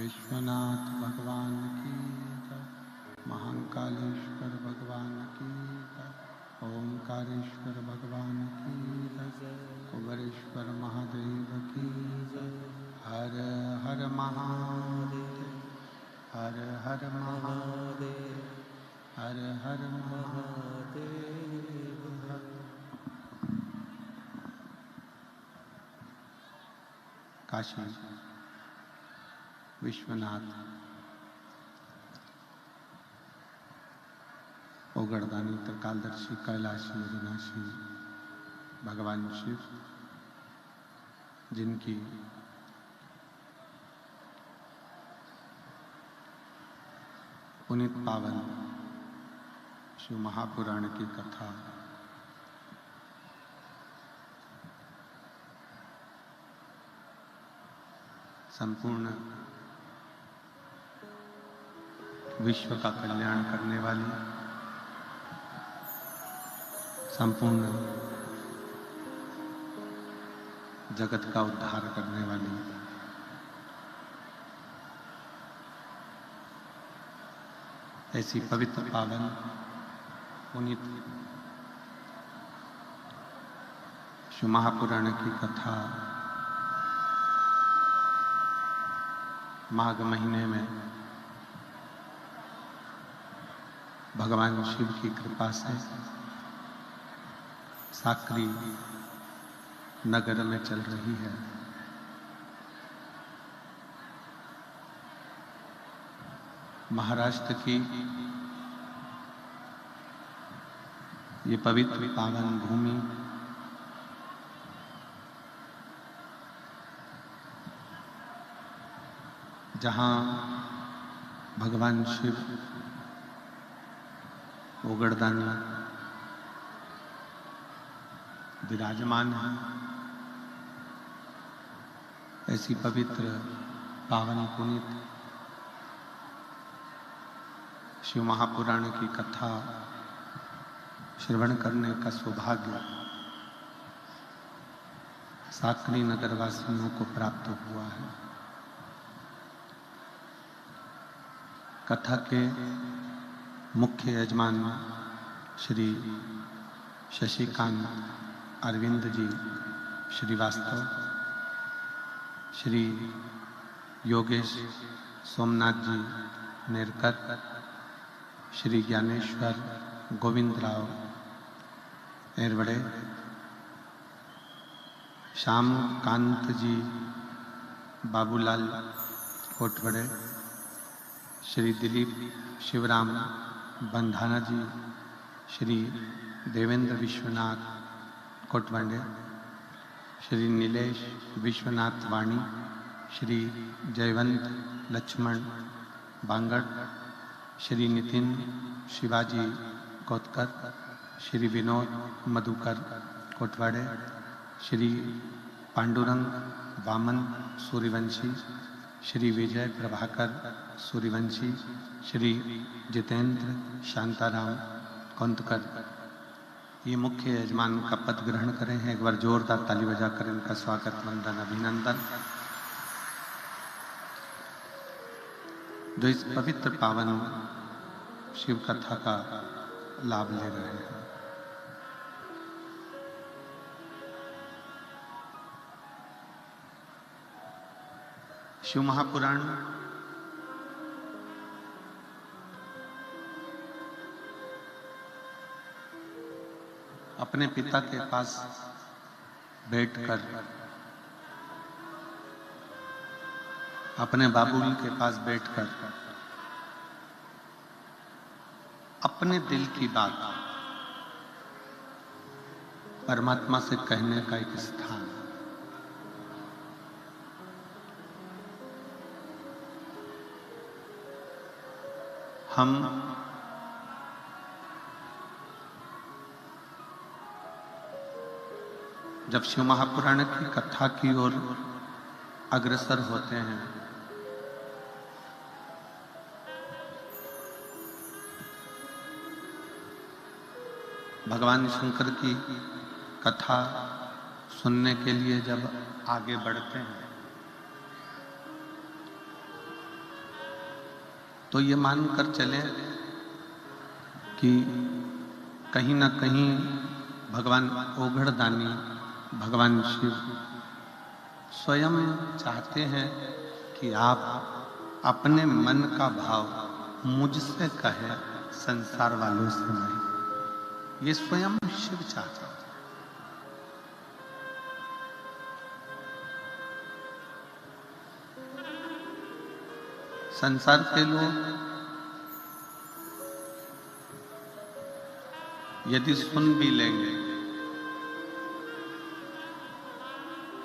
विश्वनाथ भगवान की जय। महाकालेश्वर भगवान की जय। ओंकारेश्वर भगवान की जय। कुबेरेश्वर महादेव की जय। हर हर महादेव, हर हर महादेव, हर हर महादेव। काशी विश्वनाथ ओगड़दानी त्रिकालदर्शी कैलाशी अविनाशी भगवान शिव, जिनकी पुनीत पावन शिव महापुराण की कथा संपूर्ण विश्व का कल्याण करने वाली, संपूर्ण जगत का उद्धार करने वाली ऐसी पवित्र पावन पुनीत शिव महापुराण की कथा माघ महीने में भगवान शिव की कृपा से साक्री नगर में चल रही है। महाराष्ट्र की ये पवित्र पावन भूमि जहाँ भगवान शिव ओगड़दानी विराजमान है, ऐसी पवित्र पावन पुनीत शिव महापुराण की कथा श्रवण करने का सौभाग्य साक्री नगर वासियों को प्राप्त हुआ है। कथा के मुख्य यजमान श्री शशिकांत अरविंद जी श्रीवास्तव, श्री योगेश सोमनाथ जी नेरकर, श्री ज्ञानेश्वर गोविंदराव एरवड़े, श्याम कांत जी बाबूलाल कोटवड़े, श्री दिलीप शिवराम बंधाना जी, श्री देवेंद्र विश्वनाथ कोटवंडे, श्री नीलेश विश्वनाथ वाणी, श्री जयवंत लक्ष्मण बांगड़, श्री नितिन शिवाजी कोतकर, श्री विनोद मधुकर कोटवाड़े, श्री पांडुरंग वामन सूर्यवंशी, श्री विजय प्रभाकर सूर्यवंशी, श्री जितेंद्र शांताराम कौंतकर ये मुख्य यजमान का पद ग्रहण करें हैं। एक बार जोरदार ताली बजाकर इनका स्वागत वंदन अभिनंदन। जो इस पवित्र पावन शिव कथा का लाभ ले रहे हैं। शिव महापुराण अपने पिता के पास बैठकर, अपने बाबूजी के पास बैठकर अपने दिल की बात परमात्मा से कहने का एक स्थान। हम जब शिव महापुराण की कथा की ओर अग्रसर होते हैं भगवान शंकर की कथा सुनने के लिए जब आगे बढ़ते हैं तो ये मानकर चलें कि कहीं ना कहीं भगवान ओघड़दानी, भगवान शिव स्वयं चाहते हैं कि आप अपने मन का भाव मुझसे कहे, संसार वालों से नहीं। ये स्वयं शिव चाहते हैं। संसार के लोग यदि सुन भी लेंगे,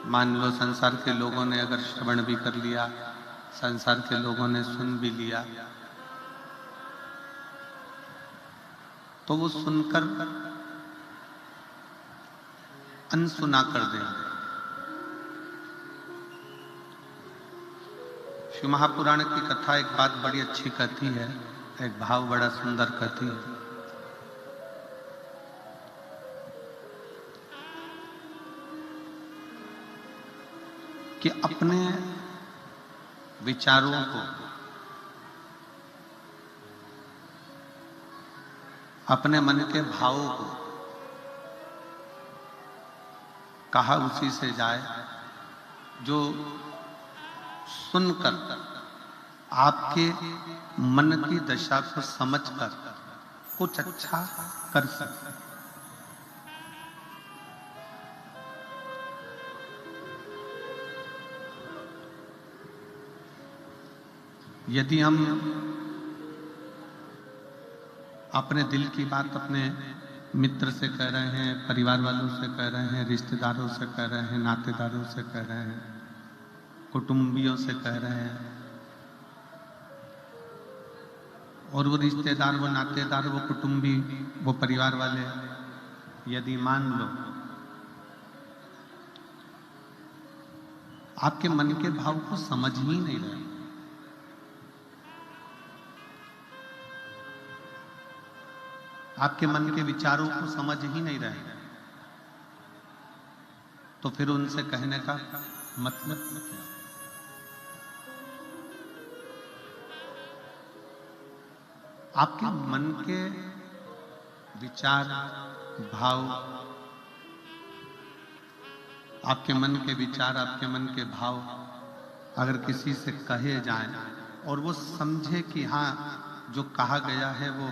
मान लो संसार के लोगों ने अगर श्रवण भी कर लिया, संसार के लोगों ने सुन भी लिया, तो वो सुनकर अनसुना कर देंगे। शिव महापुराण की कथा एक बात बड़ी अच्छी कहती है, एक भाव बड़ा सुंदर कहती है कि अपने विचारों को, अपने मन के भावों को कहा उसी से जाए जो सुनकर आपके मन की दशा को समझकर कुछ अच्छा कर सकते। यदि हम अपने दिल की बात अपने मित्र से कह रहे हैं, परिवार वालों से कह रहे हैं, रिश्तेदारों से कह रहे हैं, नातेदारों से कह रहे हैं, कुटुंबियों से कह रहे हैं, और वो रिश्तेदार, वो नातेदार, वो कुटुंबी, वो परिवार वाले यदि मान लो आपके मन के भाव को समझ ही नहीं रहे, आपके मन के विचारों को समझ ही नहीं रहे, तो फिर उनसे कहने का मतलब क्या? आपके मन के विचार, भाव, आपके मन के विचार, आपके मन के भाव अगर किसी से कहे जाएं और वो समझे कि हाँ जो कहा गया है वो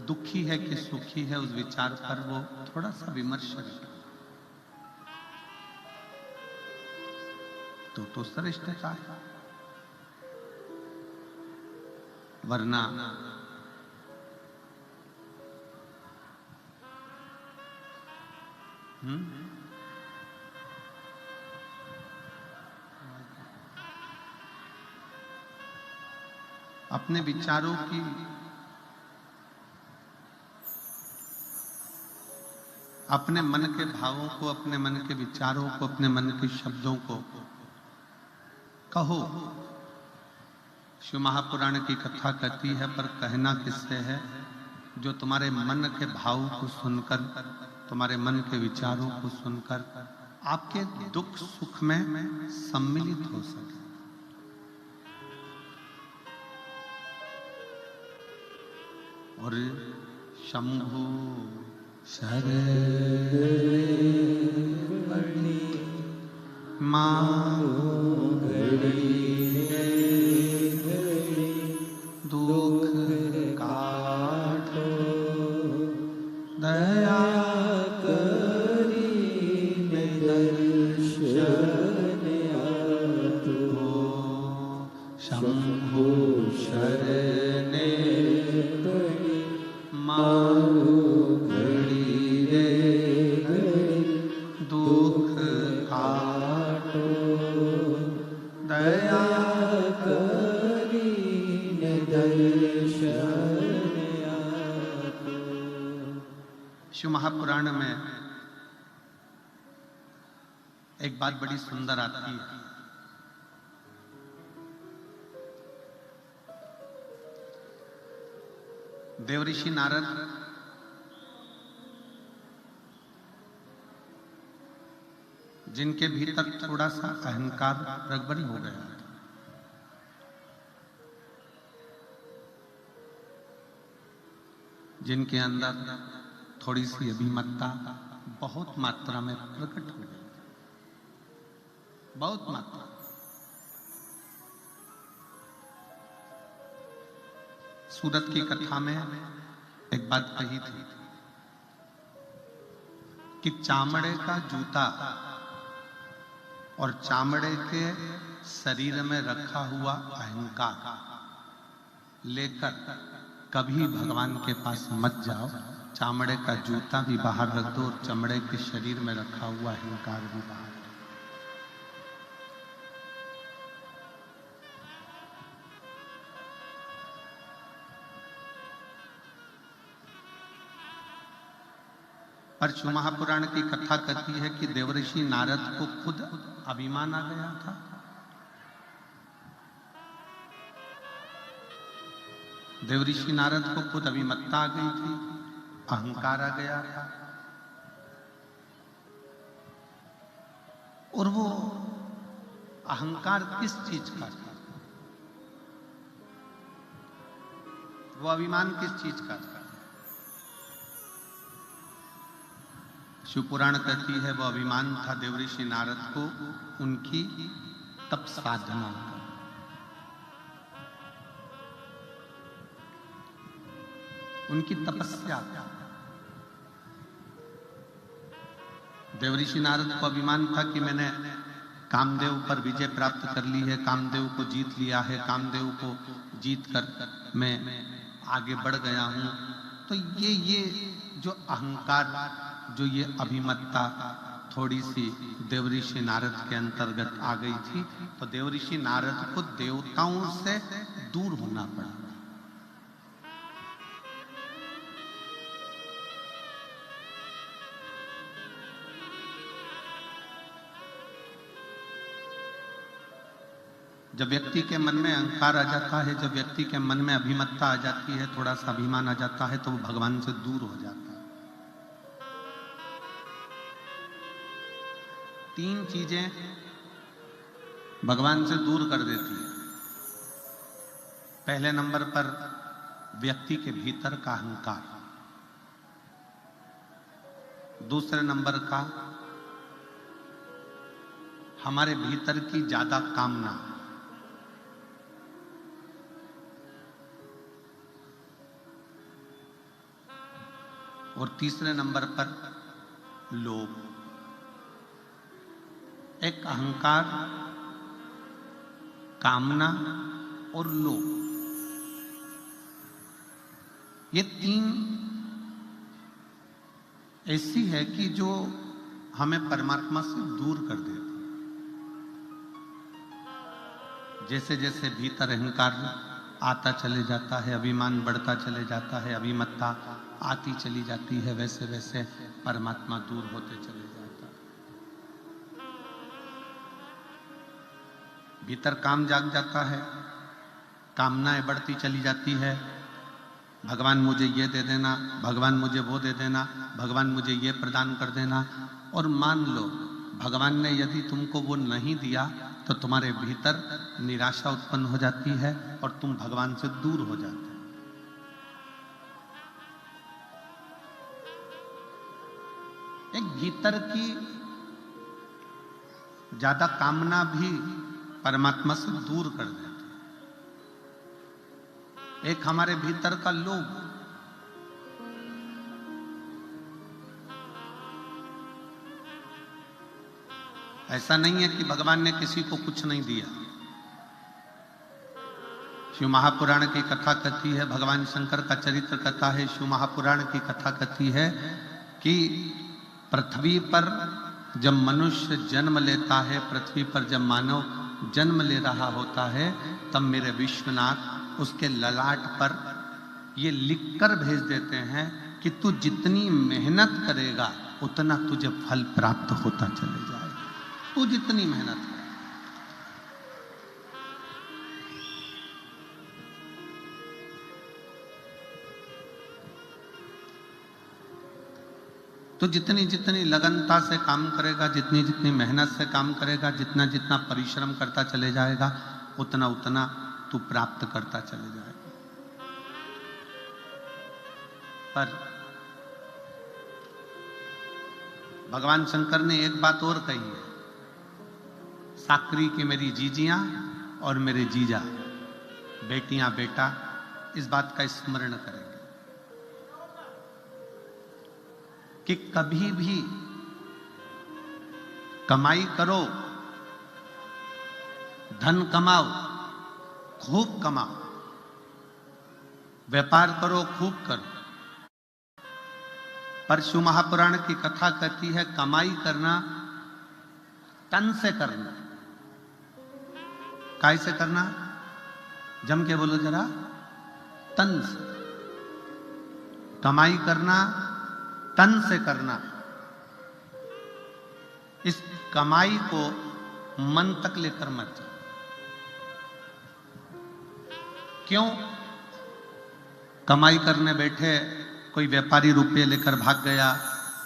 दुखी है कि सुखी है, उस विचार पर वो थोड़ा सा विमर्श करे तो श्रेष्ठता है। वरना अपने विचारों की, अपने मन के भावों को, अपने मन के विचारों को, अपने मन के शब्दों को कहो। शिव महापुराण की कथा कहती है, पर कहना किससे है? जो तुम्हारे मन के भाव को सुनकर, तुम्हारे मन के विचारों को सुनकर आपके दुख सुख में सम्मिलित हो सके। और शंभु शरणे मां दुख काटो दया करी दर्शन आतो। शंभु शरणे मां दुख काटो दया करी दर्शन आतो। शिव महापुराण में एक बात बड़ी सुंदर आती है। देवऋषि नारद जिनके भीतर थोड़ा सा अहंकार प्रबल हो गया, जिनके अंदर थोड़ी सी अभिमतता बहुत मात्रा में प्रकट हो गई, बहुत मात्रा। सूरत की कथा में एक बात कही थी कि चामड़े का जूता और चामड़े के शरीर में रखा हुआ अहंकार लेकर कभी भगवान के पास मत जाओ। चामड़े का जूता भी बाहर रख दो और चमड़े के शरीर में रखा हुआ अहंकार भी बाहर रख दो। परशु महापुराण की कथा कहती है कि देवऋषि नारद को खुद अभिमान आ गया था। देवऋषि नारद को खुद अभिमत्ता आ गई थी, अहंकार आ गया था। और वो अहंकार किस चीज का था? वो अभिमान किस चीज का था? शिवपुराण कहती है वो अभिमान था देवऋषि नारद को उनकी तप साधना का। उनकी तपस्या का। देवऋषि नारद को अभिमान था कि मैंने कामदेव पर विजय प्राप्त कर ली है, कामदेव को जीत लिया है, कामदेव को जीत कर मैं आगे बढ़ गया हूं। तो ये जो अहंकार, जो ये अभिमत्ता थोड़ी सी देवऋषि नारद के अंतर्गत आ गई थी, तो देवऋषि नारद को देवताओं से दूर होना पड़ा। जब व्यक्ति के मन में अहंकार आ जाता है, जब व्यक्ति के मन में अभिमत्ता आ जाती है, थोड़ा सा अभिमान आ जाता है, तो वो भगवान से दूर हो जाता है। तीन चीजें भगवान से दूर कर देती है। पहले नंबर पर व्यक्ति के भीतर का अहंकार, दूसरे नंबर का हमारे भीतर की ज्यादा कामना, और तीसरे नंबर पर लोभ। एक अहंकार, कामना और लोभ, ये तीन ऐसी है कि जो हमें परमात्मा से दूर कर देती। जैसे जैसे भीतर अहंकार आता चले जाता है, अभिमान बढ़ता चले जाता है, अभिमत्ता आती चली जाती है, वैसे वैसे परमात्मा दूर होते चले जाता है। भीतर काम जाग जाता है, कामनाएं बढ़ती चली जाती है। भगवान मुझे ये दे देना, भगवान मुझे वो दे देना, भगवान मुझे ये प्रदान कर देना। और मान लो भगवान ने यदि तुमको वो नहीं दिया तो तुम्हारे भीतर निराशा उत्पन्न हो जाती है और तुम भगवान से दूर हो जाते हो। एक भीतर की ज्यादा कामना भी परमात्मा से दूर कर देती है। एक हमारे भीतर का लोभ, ऐसा नहीं है कि भगवान ने किसी को कुछ नहीं दिया। शिव महापुराण की कथा कहती है, भगवान शंकर का चरित्र कहता है, शिव महापुराण की कथा कहती है कि पृथ्वी पर जब मनुष्य जन्म लेता है, पृथ्वी पर जब मानव जन्म ले रहा होता है, तब मेरे विश्वनाथ उसके ललाट पर ये लिखकर भेज देते हैं कि तू जितनी मेहनत करेगा उतना तुझे फल प्राप्त होता चले जाएगा। तू जितनी मेहनत कर, तो जितनी जितनी लगनता से काम करेगा, जितनी जितनी मेहनत से काम करेगा, जितना जितना परिश्रम करता चले जाएगा, उतना उतना तू प्राप्त करता चले जाएगा। पर भगवान शंकर ने एक बात और कही है, साकरी की मेरी जीजियां और मेरे जीजा, बेटियां बेटा, इस बात का स्मरण करेंगे कि कभी भी कमाई करो, धन कमाओ, खूब कमाओ, व्यापार करो, खूब करो, पर शिव महापुराण की कथा कहती है कमाई करना तन से करना। काय से करना? जम के बोलो जरा, तन से। कमाई करना तन से करना। इस कमाई को मन तक लेकर मत जाओ। क्यों? कमाई करने बैठे कोई व्यापारी रुपये लेकर भाग गया,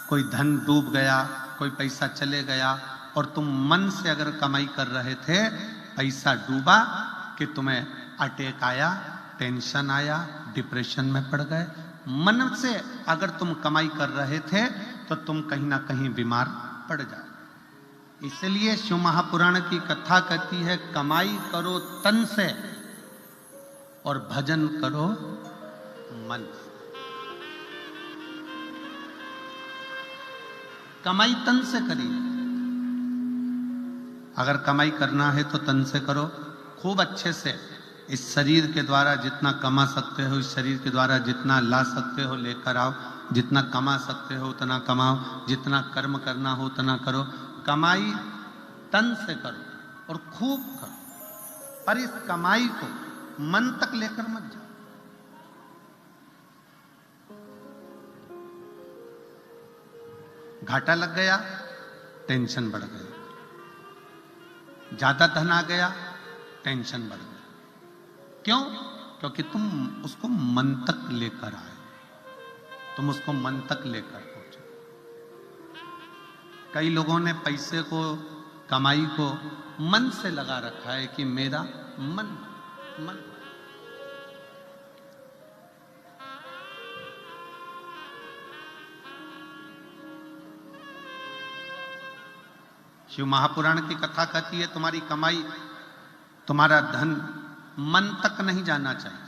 कोई धन डूब गया, कोई पैसा चले गया, और तुम मन से अगर कमाई कर रहे थे, पैसा डूबा कि तुम्हें अटैक आया, टेंशन आया, डिप्रेशन में पड़ गए। मन से अगर तुम कमाई कर रहे थे तो तुम कहीं ना कहीं बीमार पड़ जाए। इसलिए शिव महापुराण की कथा कहती है कमाई करो तन से और भजन करो मन से। कमाई तन से करिए। अगर कमाई करना है तो तन से करो, खूब अच्छे से। इस शरीर के द्वारा जितना कमा सकते हो, इस शरीर के द्वारा जितना ला सकते हो लेकर आओ, जितना कमा सकते हो उतना कमाओ, जितना कर्म करना हो उतना करो। कमाई तन से करो और खूब करो, पर इस कमाई को मन तक लेकर मत जाओ। घाटा लग गया, टेंशन बढ़ गई। ज्यादा धन आ गया, टेंशन बढ़ गई। क्यों? क्योंकि तुम उसको मन तक लेकर आए, तुम उसको मन तक लेकर पहुंचे। कई लोगों ने पैसे को, कमाई को मन से लगा रखा है कि मेरा मन मन। शिव महापुराण की कथा कहती है तुम्हारी कमाई, तुम्हारा धन मन तक नहीं जाना चाहिए।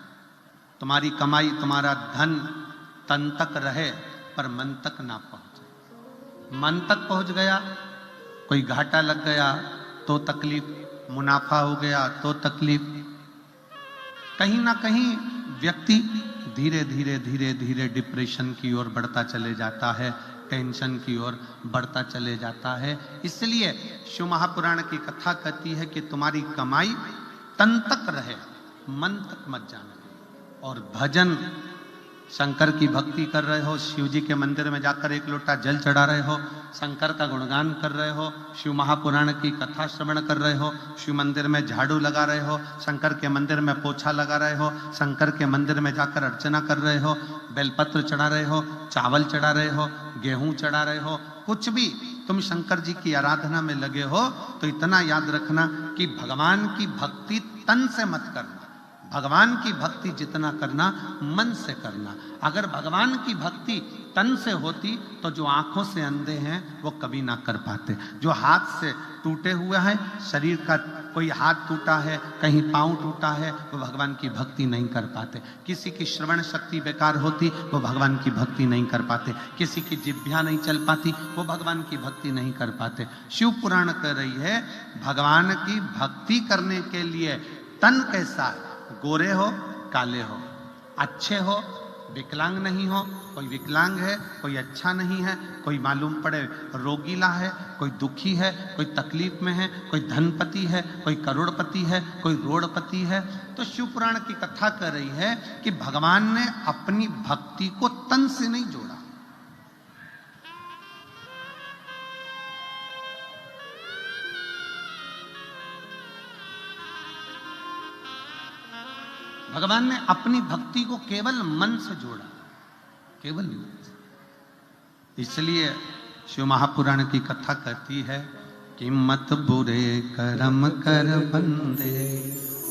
तुम्हारी कमाई, तुम्हारा धन तन तक रहे पर मन तक ना पहुंचे। मन तक पहुंच गया, कोई घाटा लग गया तो तकलीफ, मुनाफा हो गया तो तकलीफ। कहीं ना कहीं व्यक्ति धीरे धीरे धीरे धीरे डिप्रेशन की ओर बढ़ता चले जाता है, टेंशन की ओर बढ़ता चले जाता है। इसलिए शिव महापुराण की कथा कहती है कि तुम्हारी कमाई तन तक रहे, मन तक मत जाना। और भजन, शंकर की भक्ति कर रहे हो, शिव जी के मंदिर में जाकर एक लोटा जल चढ़ा रहे हो, शंकर का गुणगान कर रहे हो, शिव महापुराण की कथा श्रवण कर रहे हो, शिव मंदिर में झाड़ू लगा रहे हो, शंकर के मंदिर में पोछा लगा रहे हो, शंकर के मंदिर में जाकर अर्चना कर रहे हो, बेलपत्र चढ़ा रहे हो, चावल चढ़ा रहे हो, गेहूं चढ़ा रहे हो, कुछ भी तुम शंकर जी की आराधना में लगे हो, तो इतना याद रखना कि भगवान की भक्ति तन से मत करना। भगवान की भक्ति जितना करना मन से करना। अगर भगवान की भक्ति तन से होती तो जो आंखों से अंधे हैं वो कभी ना कर पाते, जो हाथ से टूटे हुए हैं, शरीर का कोई हाथ टूटा है, कहीं पांव टूटा है, वो भगवान की भक्ति नहीं कर पाते। किसी की श्रवण शक्ति बेकार होती, वो भगवान की भक्ति नहीं कर पाते। किसी की जिह्वा नहीं चल पाती, वो भगवान की भक्ति नहीं कर पाते। शिव पुराण कह रही है भगवान की भक्ति करने के लिए तन कैसा है, गोरे हो काले हो, अच्छे हो विकलांग नहीं हो, कोई विकलांग है कोई अच्छा नहीं है, कोई मालूम पड़े रोगीला है, कोई दुखी है, कोई तकलीफ में है, कोई धनपति है, कोई करोड़पति है, कोई रोड़पति है। तो शिव पुराण की कथा कर रही है कि भगवान ने अपनी भक्ति को तन से नहीं जोड़ा। भगवान ने अपनी भक्ति को केवल मन से जोड़ा, केवल मन से। इसलिए शिव महापुराण की कथा कहती है कि मत बुरे कर्म कर बंदे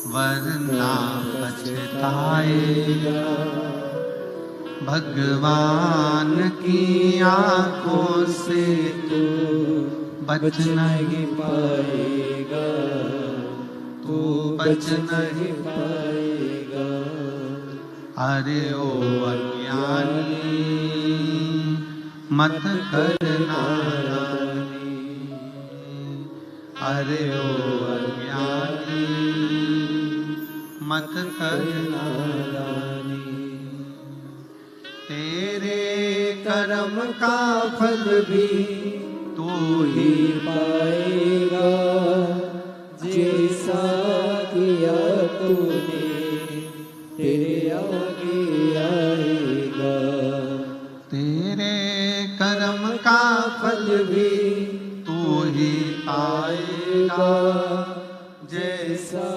वरना पछताएगा, भगवान की आंखों से तू बच नहीं पाएगा, तू बच नहीं पाएगा। अरे ओ अज्ञानी मत करना, अरे ओ अज्ञानी मत करना, तेरे कर्म का फल भी तू ही पाएगा, जैसा किया तूने तेरे आगे आएगा। तेरे कर्म का फल भी तू ही पाएगा, जैसा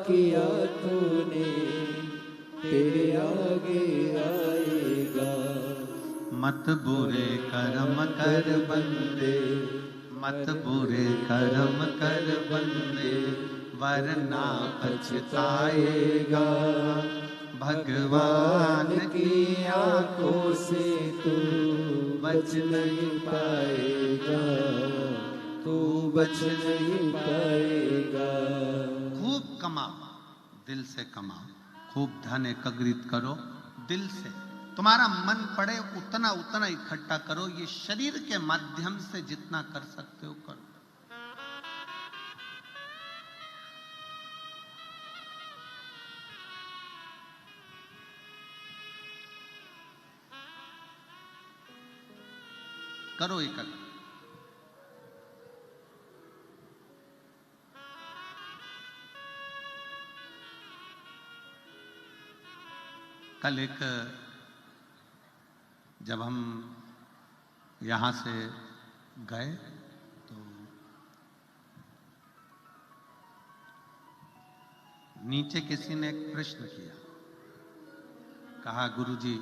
किया तूने तेरे आगे आएगा। मत बुरे कर्म कर बंदे, मत बुरे कर्म कर बंदे, वरना पछताएगा। भगवान की आंखों से तू बच नहीं पाएगा, तू बच नहीं पाएगा। खूब कमाओ, दिल से कमाओ, खूब धन एकत्रित करो दिल से, तुम्हारा मन पड़े उतना उतना इकट्ठा करो, ये शरीर के माध्यम से जितना कर सकते हो करो। करो इकट्ठा। कल एक जब हम यहां से गए तो नीचे किसी ने एक प्रश्न किया, कहा गुरुजी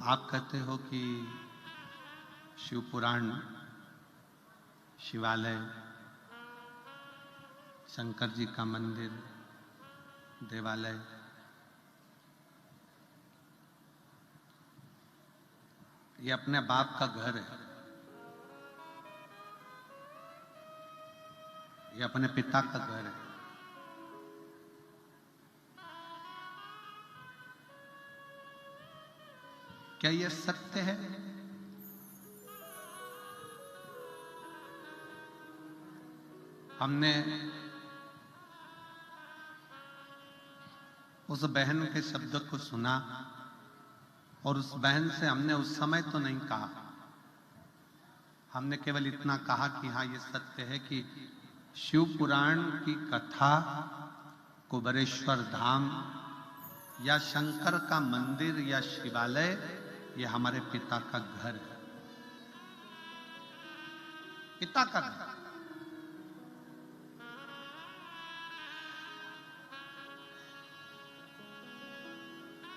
आप कहते हो कि शिव पुराण, शिवालय, शंकर जी का मंदिर, देवालय, ये अपने बाप का घर है, ये अपने पिता का घर है। क्या ये सत्य है? हमने उस बहन के शब्द को सुना और उस बहन से हमने उस समय तो नहीं कहा, हमने केवल इतना कहा कि हाँ ये सत्य है कि शिव पुराण की कथा, कुबेरेश्वर धाम या शंकर का मंदिर या शिवालय, ये हमारे पिता का घर है, पिता का घर।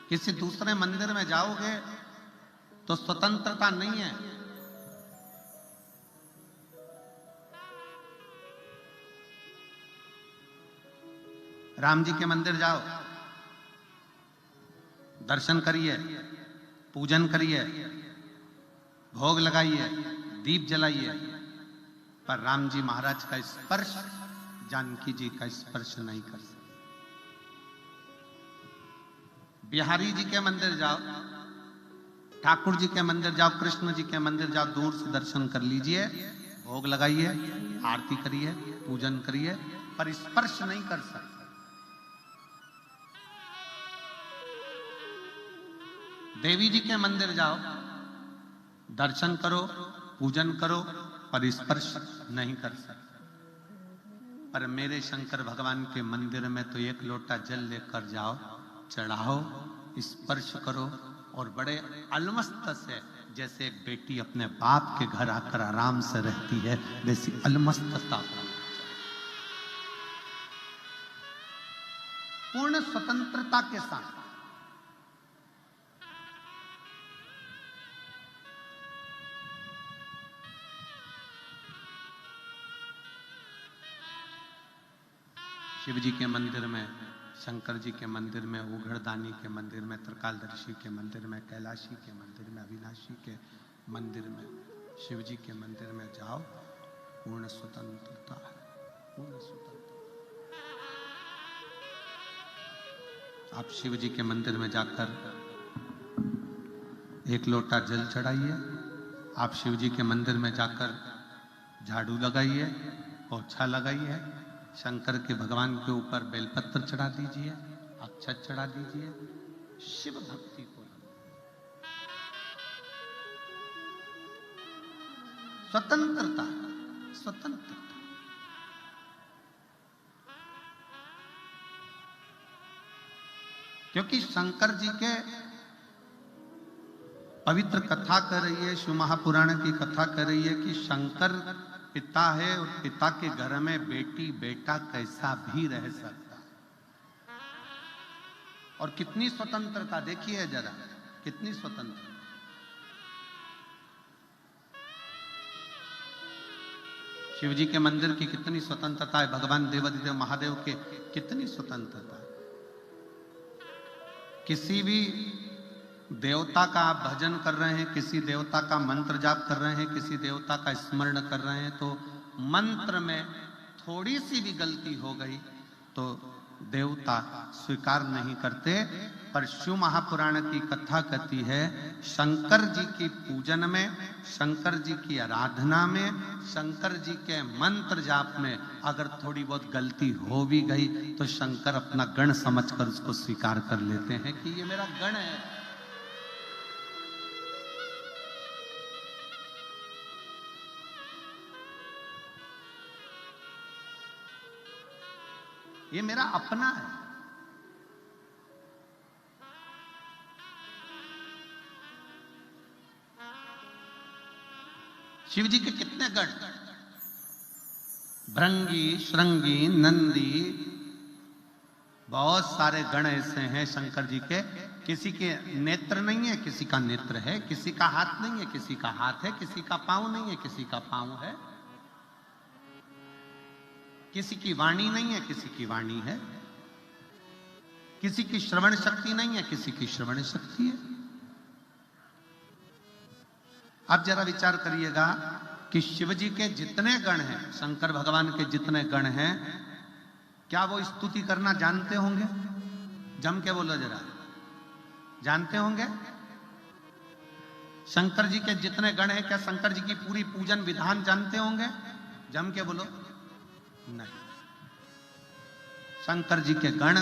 किसी दूसरे मंदिर में जाओगे तो स्वतंत्रता नहीं है। राम जी के मंदिर जाओ, दर्शन करिए, पूजन करिए, भोग लगाइए, दीप जलाइए, पर राम जी महाराज का स्पर्श, जानकी जी का स्पर्श नहीं कर सकते। बिहारी जी के मंदिर जाओ, ठाकुर जी के मंदिर जाओ, कृष्ण जी के मंदिर जाओ, दूर से दर्शन कर लीजिए, भोग लगाइए, आरती करिए, पूजन करिए, पर स्पर्श नहीं कर सकते। देवी जी के मंदिर जाओ, दर्शन करो, पूजन करो, पर स्पर्श नहीं कर सकते। पर मेरे शंकर भगवान के मंदिर में तो एक लोटा जल लेकर जाओ, चढ़ाओ, स्पर्श करो और बड़े अलमस्त से, जैसे एक बेटी अपने बाप के घर आकर आराम से रहती है, वैसी अलमस्तता, पूर्ण स्वतंत्रता के साथ। शिव जी के मंदिर में शंकर जी के मंदिर में, उघड़दानी के मंदिर में, त्रिकालदर्शी के मंदिर में, कैलाशी के मंदिर में, अविनाशी के मंदिर में, शिव जी के मंदिर में जाओ, पूर्ण स्वतंत्रता है, पूर्ण स्वतंत्रता। आप शिव जी के मंदिर में जाकर एक लोटा जल चढ़ाइए, आप शिव जी के मंदिर में जाकर झाड़ू लगाइए, पोछा लगाइए, शंकर के भगवान के ऊपर बेलपत्र चढ़ा दीजिए, अक्षत चढ़ा दीजिए, शिव भक्ति को स्वतंत्रता, स्वतंत्रता। क्योंकि शंकर जी के पवित्र कथा कर रही है, शिव महापुराण की कथा कर रही है कि शंकर पिता है और पिता के घर में बेटी बेटा कैसा भी रह सकता है। और कितनी स्वतंत्रता देखिए जरा, कितनी स्वतंत्रता। शिव जी के मंदिर की कितनी स्वतंत्रता है, भगवान देवाधिदेव महादेव के कितनी स्वतंत्रता है। किसी भी देवता का आप भजन कर रहे हैं, किसी देवता का मंत्र जाप कर रहे हैं, किसी देवता का स्मरण कर रहे हैं, तो मंत्र में थोड़ी सी भी गलती हो गई तो देवता स्वीकार नहीं करते। पर शिव महापुराण की कथा कहती है शंकर जी की पूजन में, शंकर जी की आराधना में, शंकर जी के मंत्र जाप में अगर थोड़ी बहुत गलती हो भी गई तो शंकर अपना गण समझकर उसको स्वीकार कर लेते हैं कि ये मेरा गण है। ये मेरा अपना है। शिव जी के कितने गण, भृंगी, श्रृंगी, नंदी, बहुत सारे गण ऐसे हैं शंकर जी के। किसी के नेत्र नहीं है, किसी का नेत्र है, किसी का हाथ नहीं है, किसी का हाथ है, किसी का पांव नहीं है, किसी का पांव है, किसी की वाणी नहीं है, किसी की वाणी है, किसी की श्रवण शक्ति नहीं है, किसी की श्रवण शक्ति है। अब जरा विचार करिएगा कि शिव जी के जितने गण हैं, शंकर भगवान के जितने गण हैं, क्या वो स्तुति करना जानते होंगे? जम के बोलो जरा, जानते होंगे? शंकर जी के जितने गण हैं, क्या शंकर जी की पूरी पूजन विधान जानते होंगे? जम के बोलो। नहीं, शंकर जी के गण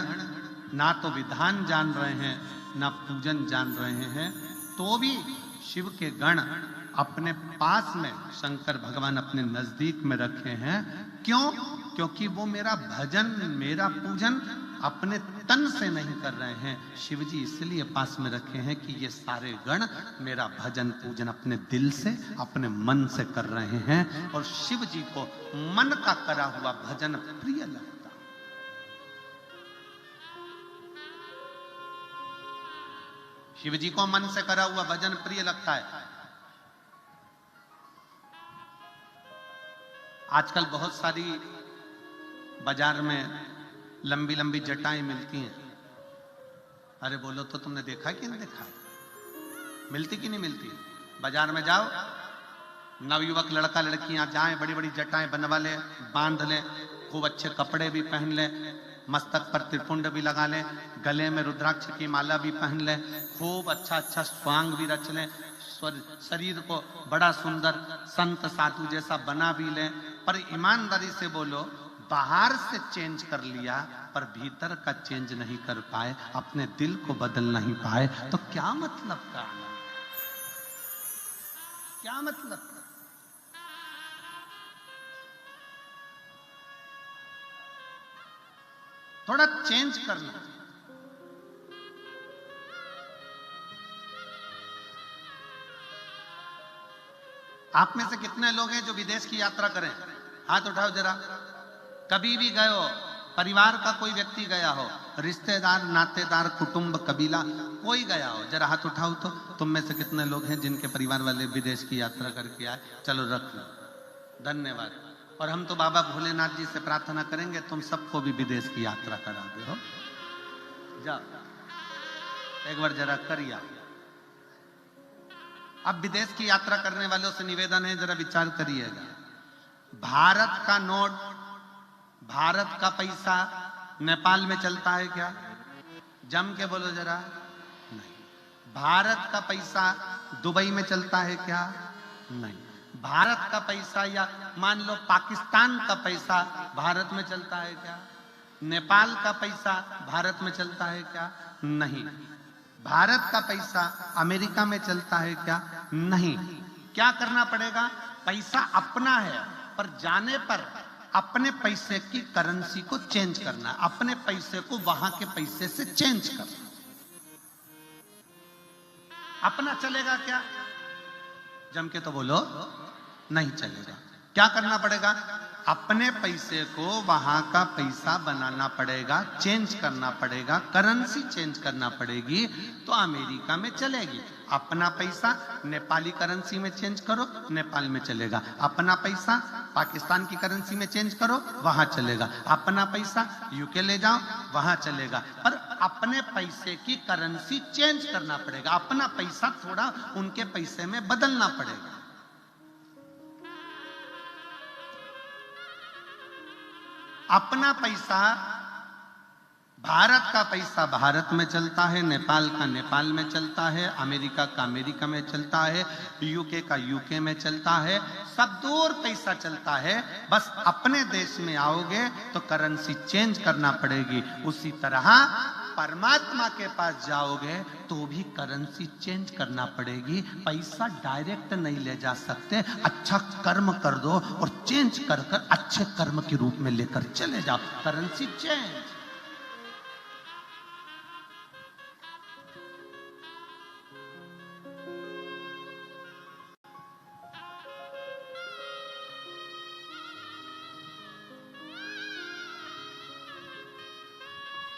ना तो विधान जान रहे हैं, ना पूजन जान रहे हैं, तो भी शिव के गण अपने पास में शंकर भगवान अपने नजदीक में रखे हैं। क्यों? क्योंकि वो मेरा भजन, मेरा पूजन अपने तन से नहीं कर रहे हैं। शिव जी इसलिए पास में रखे हैं कि ये सारे गण मेरा भजन पूजन अपने दिल से, अपने मन से कर रहे हैं। और शिव जी को मन का करा हुआ भजन प्रिय लगता। शिव जी को मन से करा हुआ भजन प्रिय लगता है। आजकल बहुत सारी बाजार में लंबी लंबी जटाएं मिलती हैं। अरे बोलो तो तुमने देखा कि नहीं देखा? मिलती कि नहीं मिलती? बाजार में जाओ, नवयुवक लड़का लड़कियां जाएं, बड़ी बड़ी जटाएं बनवा ले, बांध ले, खूब अच्छे कपड़े भी पहन ले, मस्तक पर त्रिपुंड भी लगा ले, गले में रुद्राक्ष की माला भी पहन ले, खूब अच्छा अच्छा स्वांग भी रच ले, शरीर को बड़ा सुंदर संत साधु जैसा बना भी ले। पर ईमानदारी से बोलो, बाहर से चेंज कर लिया पर भीतर का चेंज नहीं कर पाए, अपने दिल को बदल नहीं पाए, तो क्या मतलब का? क्या मतलब का? थोड़ा चेंज करना। आप में से कितने लोग हैं जो विदेश की यात्रा करें? हाथ उठाओ जरा। कभी भी गए हो, परिवार का कोई व्यक्ति गया हो, रिश्तेदार, नातेदार, कुटुंब, कबीला, कोई गया हो, जरा हाथ उठाओ। तो तुम में से कितने लोग हैं जिनके परिवार वाले विदेश की यात्रा करके आए? चलो रख लो, धन्यवाद। और हम तो बाबा भोलेनाथ जी से प्रार्थना करेंगे तुम सबको भी विदेश की यात्रा करा दे हो। जाओ एक बार जरा करिए। अब विदेश की यात्रा करने वालों से निवेदन है, जरा विचार करिएगा। भारत का नोट, भारत का पैसा नेपाल में चलता है क्या? जम के बोलो जरा। नहीं। भारत का पैसा दुबई में चलता है क्या? नहीं। भारत का पैसा या मान लो पाकिस्तान का पैसा भारत में चलता है क्या? नेपाल का पैसा भारत में चलता है क्या? नहीं। भारत का पैसा अमेरिका में चलता है क्या? नहीं। क्या करना पड़ेगा? पैसा अपना है, पर जाने पर अपने पैसे की करेंसी को चेंज करना, अपने पैसे को वहां के पैसे से चेंज करना। अपना चलेगा क्या? जम के तो बोलो, नहीं चलेगा। क्या करना पड़ेगा? अपने पैसे को वहां का पैसा बनाना पड़ेगा, चेंज करना पड़ेगा, करेंसी चेंज करना पड़ेगी, तो अमेरिका में चलेगी। अपना पैसा नेपाली करेंसी में चेंज करो, नेपाल में चलेगा। अपना पैसा पाकिस्तान की करेंसी में चेंज करो, वहां चलेगा। अपना पैसा यूके ले जाओ, वहां चलेगा। पर अपने पैसे की करेंसी चेंज करना पड़ेगा, अपना पैसा थोड़ा उनके पैसे में बदलना पड़ेगा। अपना पैसा, भारत का पैसा भारत में चलता है, नेपाल का नेपाल में चलता है, अमेरिका का अमेरिका में चलता है, यूके का यूके में चलता है, सब दूर पैसा चलता है। बस अपने देश में आओगे तो करेंसी चेंज करना पड़ेगी। उसी तरह परमात्मा के पास जाओगे तो भी करेंसी चेंज करना पड़ेगी। पैसा डायरेक्ट नहीं ले जा सकते। अच्छा कर्म कर दो और चेंज कर कर अच्छे कर्म के रूप में लेकर चले जाओ, करेंसी चेंज।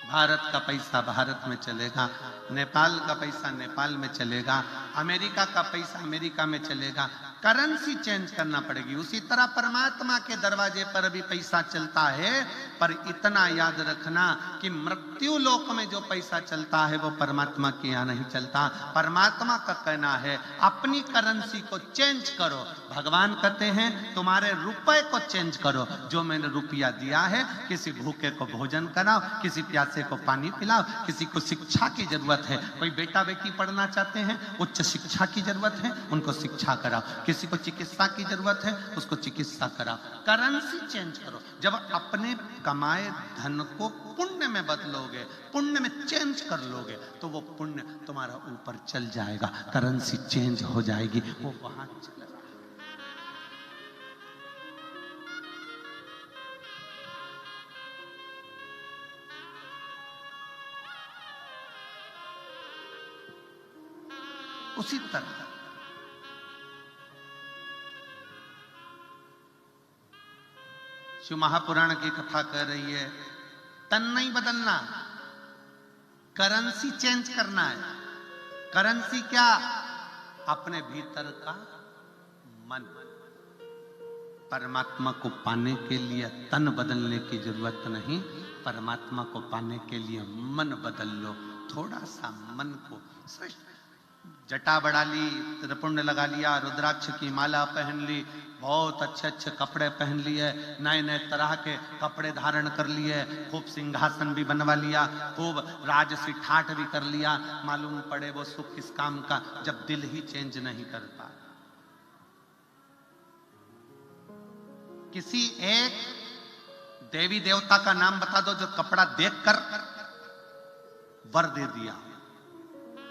भारत का पैसा भारत में चलेगा, नेपाल का पैसा नेपाल में चलेगा, अमेरिका का पैसा अमेरिका में चलेगा। करेंसी चेंज करना पड़ेगी। उसी तरह परमात्मा के दरवाजे पर भी पैसा चलता है, पर इतना याद रखना कि मृत्यु लोक में जो पैसा चलता है वो परमात्मा के यहाँ नहीं चलता। परमात्मा का कहना है अपनी करेंसी को चेंज करो। भगवान कहते हैं तुम्हारे रुपए को चेंज करो। जो मैंने रुपया दिया है, किसी भूखे को भोजन कराओ, किसी प्यासे को पानी पिलाओ, किसी को शिक्षा की जरूरत है, कोई बेटा बेटी पढ़ना चाहते हैं, उच्च शिक्षा की जरूरत है, उनको शिक्षा कराओ, किसी को चिकित्सा की जरूरत है, उसको चिकित्सा कराओ। करेंसी चेंज करो। जब अपने कमाए धन को पुण्य में बदलोगे, पुण्य में चेंज कर लोगे, तो वो पुण्य तुम्हारा ऊपर चल जाएगा, करेंसी चेंज हो जाएगी, वो वहां चलेगा। उसी तरह शिव महापुराण की कथा कह रही है, तन नहीं बदलना, करेंसी चेंज करना है। करेंसी क्या? अपने भीतर का मन। परमात्मा को पाने के लिए तन बदलने की जरूरत नहीं, परमात्मा को पाने के लिए मन बदल लो। थोड़ा सा मन को श्रेष्ठ, जटा बढ़ा ली, त्रिपुंड लगा लिया, रुद्राक्ष की माला पहन ली, बहुत अच्छे अच्छे कपड़े पहन लिए, नए नए तरह के कपड़े धारण कर लिए, खूब सिंहासन भी बनवा लिया, खूब राजसी ठाठ भी कर लिया। मालूम पड़े वो सुख किस काम का, जब दिल ही चेंज नहीं करता। किसी एक देवी देवता का नाम बता दो जो कपड़ा देखकर वर दे दिया।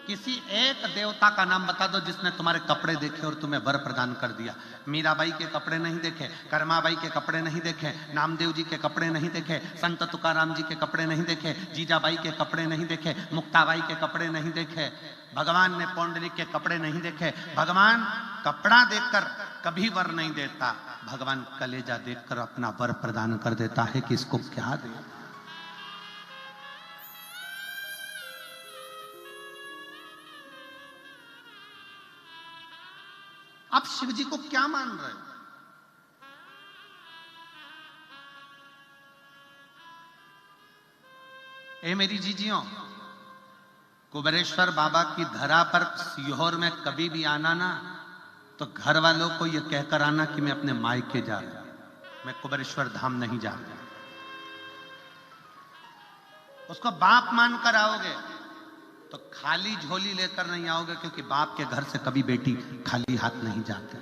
किसी एक देवता का नाम बता दो जिसने तुम्हारे कपड़े देखे और तुम्हें वर प्रदान कर दिया। मीराबाई के कपड़े नहीं देखे, कर्माबाई के कपड़े नहीं देखे, नामदेव जी के कपड़े नहीं देखे, संत तुकाराम जी के कपड़े नहीं देखे, जीजाबाई के कपड़े नहीं देखे, मुक्ताबाई के कपड़े नहीं देखे, भगवान ने पौंडरिक के कपड़े नहीं देखे। भगवान कपड़ा देखकर कभी वर नहीं देता, भगवान कलेजा देखकर अपना वर प्रदान कर देता है कि इसको क्या दे। आप शिव जी को क्या मान रहे हो? ए मेरी जीजियों, कुबेरेश्वर बाबा की धरा पर सीहोर में कभी भी आना ना, तो घर वालों को यह कहकर आना कि मैं अपने मायके जा रहा हूं, मैं कुबेरेश्वर धाम नहीं जा रहा। उसको बाप मानकर आओगे तो खाली झोली लेकर नहीं आओगे, क्योंकि बाप के घर से कभी बेटी खाली हाथ नहीं जाती।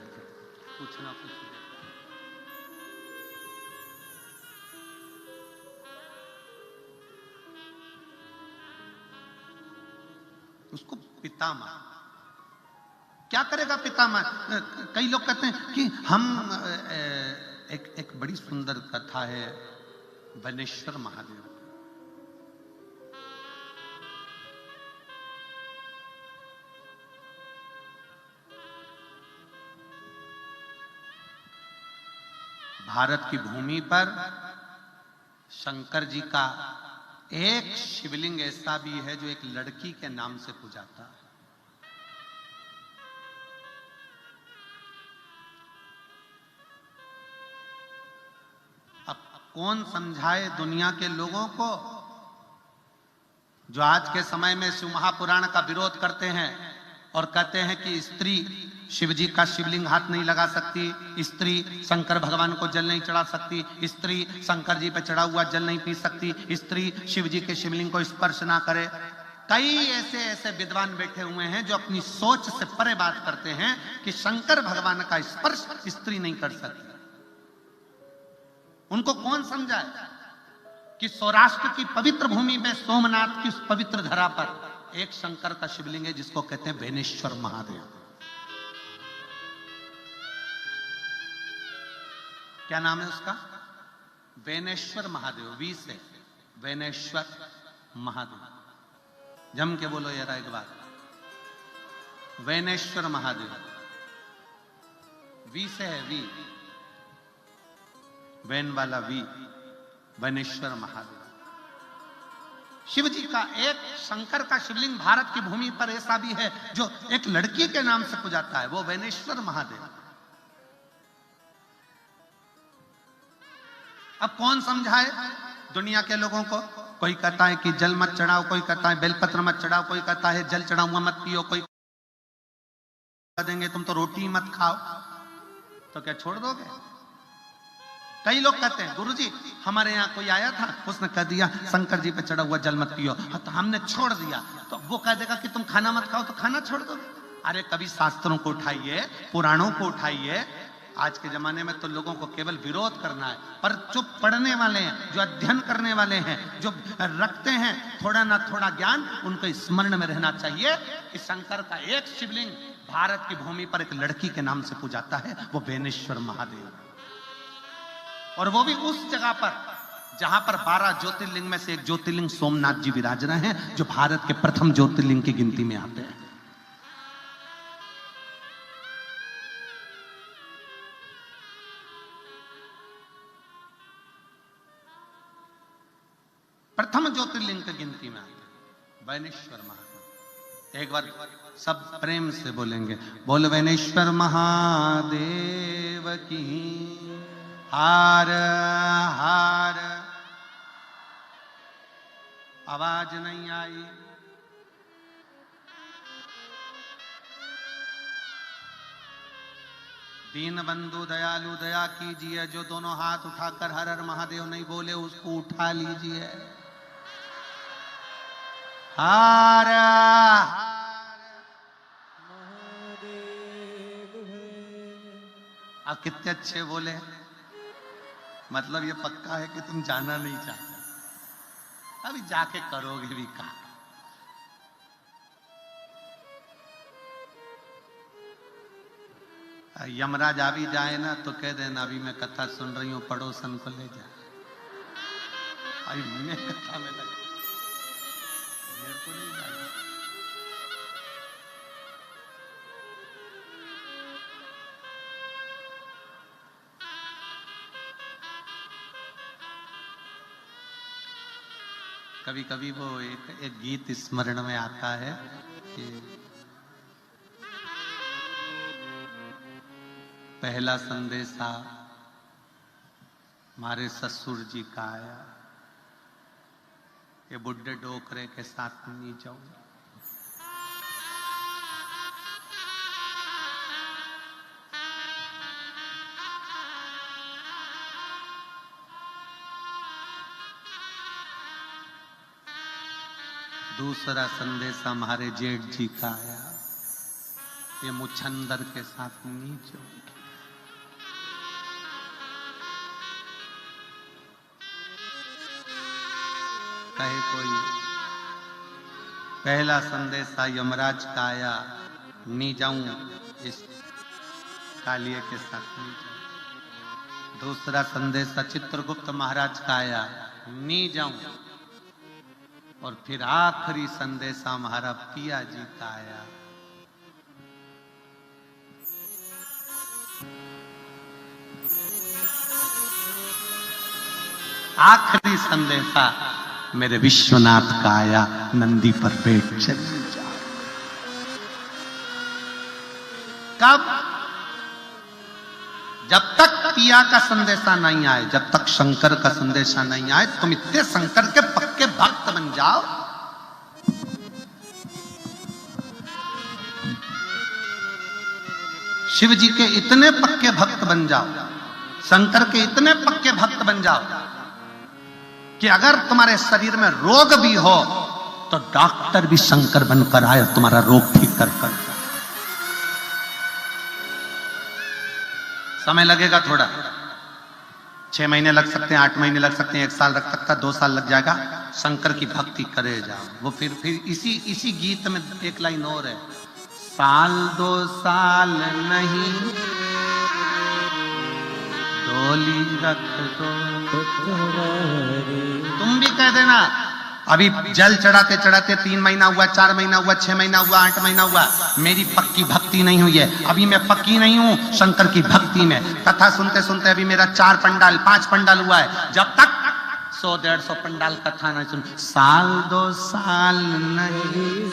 कुछ ना कुछ उसको पिता मान। क्या करेगा पिता मान? कई लोग कहते हैं कि हम एक बड़ी सुंदर कथा है बनेश्वर महादेव। भारत की भूमि पर शंकर जी का एक शिवलिंग ऐसा भी है जो एक लड़की के नाम से पूजाता है। अब कौन समझाए दुनिया के लोगों को जो आज के समय में शिव महापुराण का विरोध करते हैं और कहते हैं कि स्त्री शिव जी का शिवलिंग हाथ नहीं लगा सकती, स्त्री शंकर भगवान को जल नहीं चढ़ा सकती, स्त्री शंकर जी पे चढ़ा हुआ जल नहीं पी सकती, स्त्री शिव जी के शिवलिंग को स्पर्श ना करे। कई ऐसे विद्वान बैठे हुए हैं जो अपनी सोच से परे बात करते हैं कि शंकर भगवान का स्पर्श स्त्री नहीं कर सकती। उनको कौन समझाए कि सौराष्ट्र की पवित्र भूमि में सोमनाथ की उस पवित्र धरा पर एक शंकर का शिवलिंग है जिसको कहते हैं बेनेश्वर महादेव। क्या नाम है उसका? बेनेश्वर महादेव। वी से बेनेश्वर महादेव। जम के बोलो यार एक बार, बेनेश्वर महादेव। वी से है, वी वैन वाला वी, बेनेश्वर महादेव। शिव जी का एक शंकर का शिवलिंग भारत की भूमि पर ऐसा भी है जो एक लड़की के नाम से पूजाता है, वो बेनेश्वर महादेव। अब कौन समझाए दुनिया के लोगों को? कोई कहता है कि जल मत चढ़ाओ, कोई कहता है बेलपत्र मत चढ़ाओ, कोई कहता है जल चढ़ाऊंगा मत पियो, कोई देंगे तुम तो रोटी मत खाओ, तो क्या छोड़ दोगे? कई लोग कहते हैं गुरुजी हमारे यहाँ कोई आया था, उसने कह दिया शंकर जी पे चढ़ा हुआ जल मत पियो, तो हमने छोड़ दिया, तो वो कह देगा कि तुम खाना मत खाओ, तो खाना छोड़ दोगे? अरे कभी शास्त्रों को उठाइए, पुराणों को उठाइए। आज के जमाने में तो लोगों को केवल विरोध करना है, पर जो पढ़ने वाले हैं, जो अध्ययन करने वाले हैं, जो रखते हैं थोड़ा ना थोड़ा ज्ञान, उनको स्मरण में रहना चाहिए कि शंकर का एक शिवलिंग भारत की भूमि पर एक लड़की के नाम से पूजाता है, वो बेनेश्वर महादेव। और वो भी उस जगह पर जहां पर 12 ज्योतिर्लिंग में से एक ज्योतिर्लिंग सोमनाथ जी विराज रहे हैं, जो भारत के प्रथम ज्योतिर्लिंग की गिनती में आते हैं। प्रथम ज्योतिर्लिंग की गिनती में आते हैं बेनेश्वर महादेव। एक बार सब प्रेम से बोलेंगे, बोल बेनेश्वर महादेव की हार हार। आवाज नहीं आई। दीन बंधु दयालु दया कीजिए, जो दोनों हाथ उठाकर हर हर महादेव नहीं बोले उसको उठा लीजिए। हार हार महादेव है। आप कितने अच्छे बोले, मतलब ये पक्का है कि तुम जाना नहीं चाहते, अभी जाके करोगे भी कहा। यमराज आ भी जाए ना तो कह देना अभी मैं कथा सुन रही हूं, पड़ोसन को ले जा। अभी मैं कथा में लगा, मेरे को नहीं जाना। कभी कभी वो एक गीत स्मरण में आता है कि पहला संदेशा हमारे ससुर जी का आया, ये बुढ़े डोकरे के साथ नहीं जाऊंगा। दूसरा संदेश हमारे जेठ जी का आया, ये मुछंदर के साथ नीचे कहे कोई। पहला संदेशा यमराज का आया, नी जाऊं इस कालिए के साथ नी जाऊं। दूसरा संदेशा चित्रगुप्त महाराज का आया, नी जाऊं। और फिर आखिरी संदेशा हमारा पिया जी का आया, आखिरी संदेशा मेरे विश्वनाथ का आया, नंदी पर बैठ चली जाओ। कब? जब तक पिया का संदेशा नहीं आए, जब तक शंकर का संदेशा नहीं आए, तुम इतने शंकर के पक्के भक्त बन जाओ। शिव जी के इतने पक्के भक्त बन जाओ, शंकर के इतने पक्के भक्त बन जाओ कि अगर तुम्हारे शरीर में रोग भी हो तो डॉक्टर भी शंकर बनकर आए, तुम्हारा रोग ठीक कर कर। समय लगेगा थोड़ा, 6 महीने लग सकते हैं, 8 महीने लग सकते हैं, 1 साल लग सकता है, 2 साल लग जाएगा। शंकर की भक्ति करे जाओ। वो फिर इसी गीत में एक लाइन और है, साल 2 साल नहीं डोली रख दो। तुम भी कह देना, अभी जल चढ़ाते चढ़ाते 3 महीना हुआ, 4 महीना हुआ, 6 महीना हुआ, 8 महीना हुआ, मेरी पक्की भक्ति नहीं हुई है, अभी मैं पक्की नहीं हूं शंकर की भक्ति में। कथा सुनते सुनते अभी मेरा 4 पंडाल 5 पंडाल हुआ है। जब तक 100-150 पंडाल कथा नहीं सुन, साल 2 साल नहीं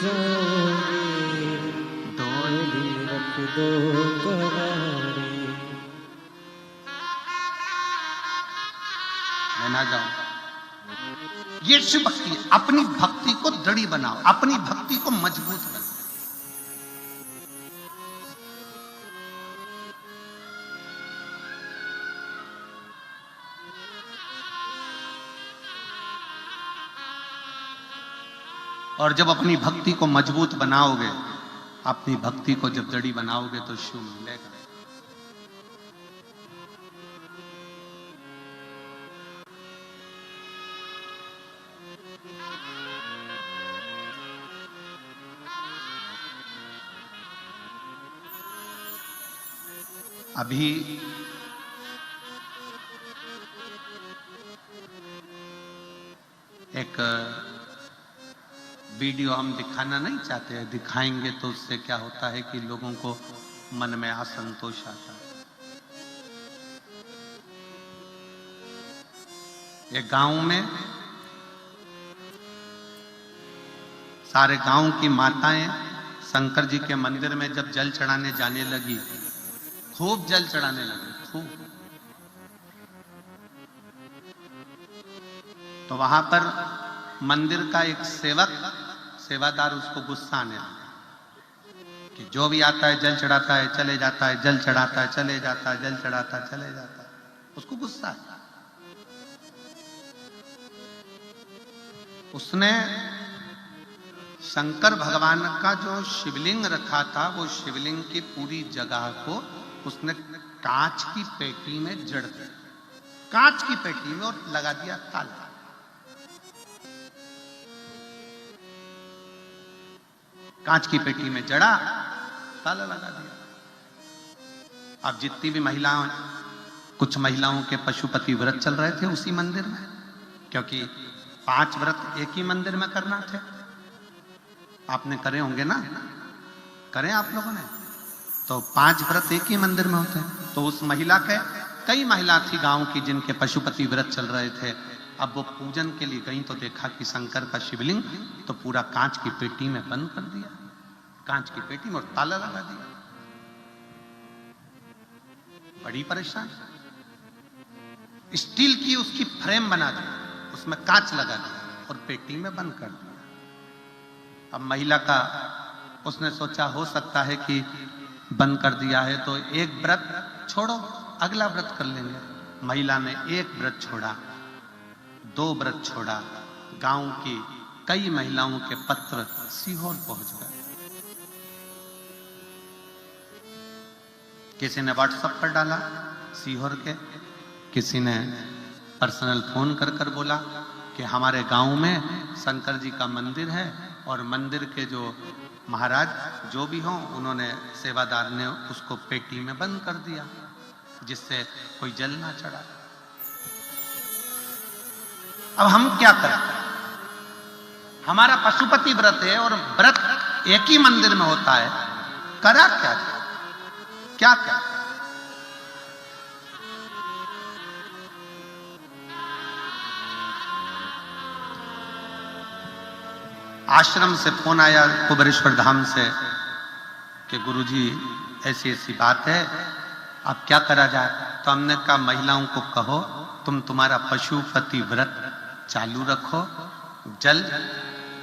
डोली रख दो। मैं ना जाऊं। ये शिव भक्ति है। अपनी भक्ति को दृढ़ बनाओ, अपनी भक्ति को मजबूत बनाओ। और जब अपनी भक्ति को मजबूत बनाओगे, अपनी भक्ति को जब दृढ़ बनाओगे तो शिव मिलेगा। अभी एक वीडियो हम दिखाना नहीं चाहते हैं, दिखाएंगे तो उससे क्या होता है कि लोगों को मन में असंतोष आता है। एक गांव में सारे गांव की माताएं शंकर जी के मंदिर में जब जल चढ़ाने जाने लगी, खूब जल चढ़ाने लगे, खूब। तो वहां पर मंदिर का एक सेवादार उसको गुस्सा आने लगा कि जो भी आता है जल चढ़ाता है चले जाता है, जल चढ़ाता है चले जाता है, जल चढ़ाता है चले जाता है। उसको गुस्सा है। उसने शंकर भगवान का जो शिवलिंग रखा था, वो शिवलिंग की पूरी जगह को उसने कांच की पेटी में जड़ दिया, कांच की पेटी में, और लगा दिया ताला। कांच की पेटी में जड़ा, ताला लगा दिया। अब जितनी भी महिलाएं, कुछ महिलाओं के पशुपति व्रत चल रहे थे उसी मंदिर में, क्योंकि 5 व्रत एक ही मंदिर में करना थे। आपने करे होंगे ना, करें आप लोगों ने? तो 5 व्रत एक ही मंदिर में होते हैं। तो उस महिला के, कई महिला थी गांव की जिनके पशुपति व्रत चल रहे थे। अब वो पूजन के लिए गई तो देखा कि शंकर का शिवलिंग तो पूरा कांच की पेटी में बंद कर दिया, कांच की पेटी में, और ताला लगा दिया। बड़ी परेशान। स्टील की उसकी फ्रेम बना दी, उसमें कांच लगा दिया और पेटी में बंद कर दिया। अब महिला का, उसने सोचा हो सकता है कि बंद कर दिया है तो एक व्रत छोड़ो, अगला व्रत कर लेंगे। महिला ने एक व्रत छोड़ा, 2 व्रत छोड़ा, गांव की कई महिलाओं के पत्र सीहोर पहुंच गए। किसी ने व्हाट्सएप पर डाला सीहोर के, किसी ने पर्सनल फोन कर कर बोला कि हमारे गांव में शंकर जी का मंदिर है और मंदिर के जो महाराज जो भी हों उन्होंने सेवादार ने उसको पेटी में बंद कर दिया जिससे कोई जल ना चढ़ा। अब हम क्या करें? हमारा पशुपति व्रत है और व्रत एक ही मंदिर में होता है, करा क्या क्या क्या? आश्रम से फोन आया कुबेरेश्वर धाम से कि गुरुजी ऐसी ऐसी बात है, अब क्या करा जाए? तो हमने कहा महिलाओं को कहो तुम तुम्हारा पशुपति व्रत चालू रखो, जल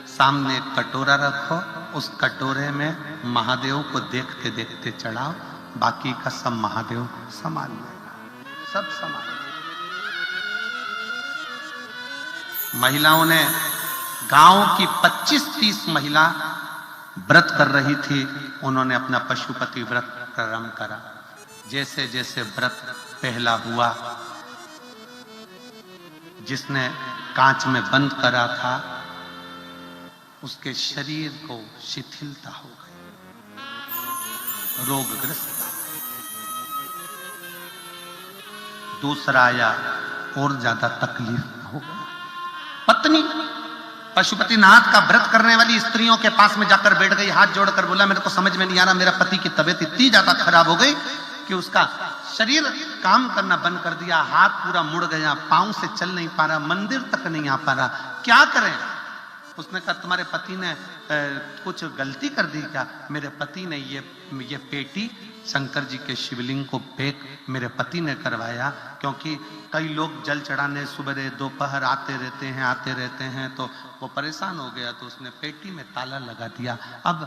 सामने एक कटोरा रखो, उस कटोरे में महादेव को देखते देखते चढ़ाओ, बाकी का सब महादेव संभाल लेगा, सब संभाल। महिलाओं ने, गांव की 25-30 महिला व्रत कर रही थी, उन्होंने अपना पशुपति व्रत प्रारंभ करा। जैसे जैसे व्रत पहला हुआ, जिसने कांच में बंद करा था उसके शरीर को शिथिलता हो गई, रोगग्रस्त। दूसरा आया और ज्यादा तकलीफ हो गई। पत्नी पशुपतिनाथ का व्रत करने वाली स्त्रियों के पास में जाकर बैठ गई, हाथ जोड़कर बोला मेरे को समझ में नहीं आ रहा, मेरा पति की तबीयत इतनी ज्यादा खराब हो गई कि उसका शरीर काम करना बंद कर दिया, हाथ पूरा मुड़ गया, पांव से चल नहीं पा रहा, मंदिर तक नहीं आ पा रहा, क्या करें? उसने कहा तुम्हारे पति ने कुछ गलती कर दी क्या? मेरे पति ने ये पेटी शंकर जी के शिवलिंग को पैक मेरे पति ने करवाया, क्योंकि कई लोग जल चढ़ाने सुबह दोपहर आते रहते हैं तो वो परेशान हो गया, तो उसने पेटी में ताला लगा दिया। अब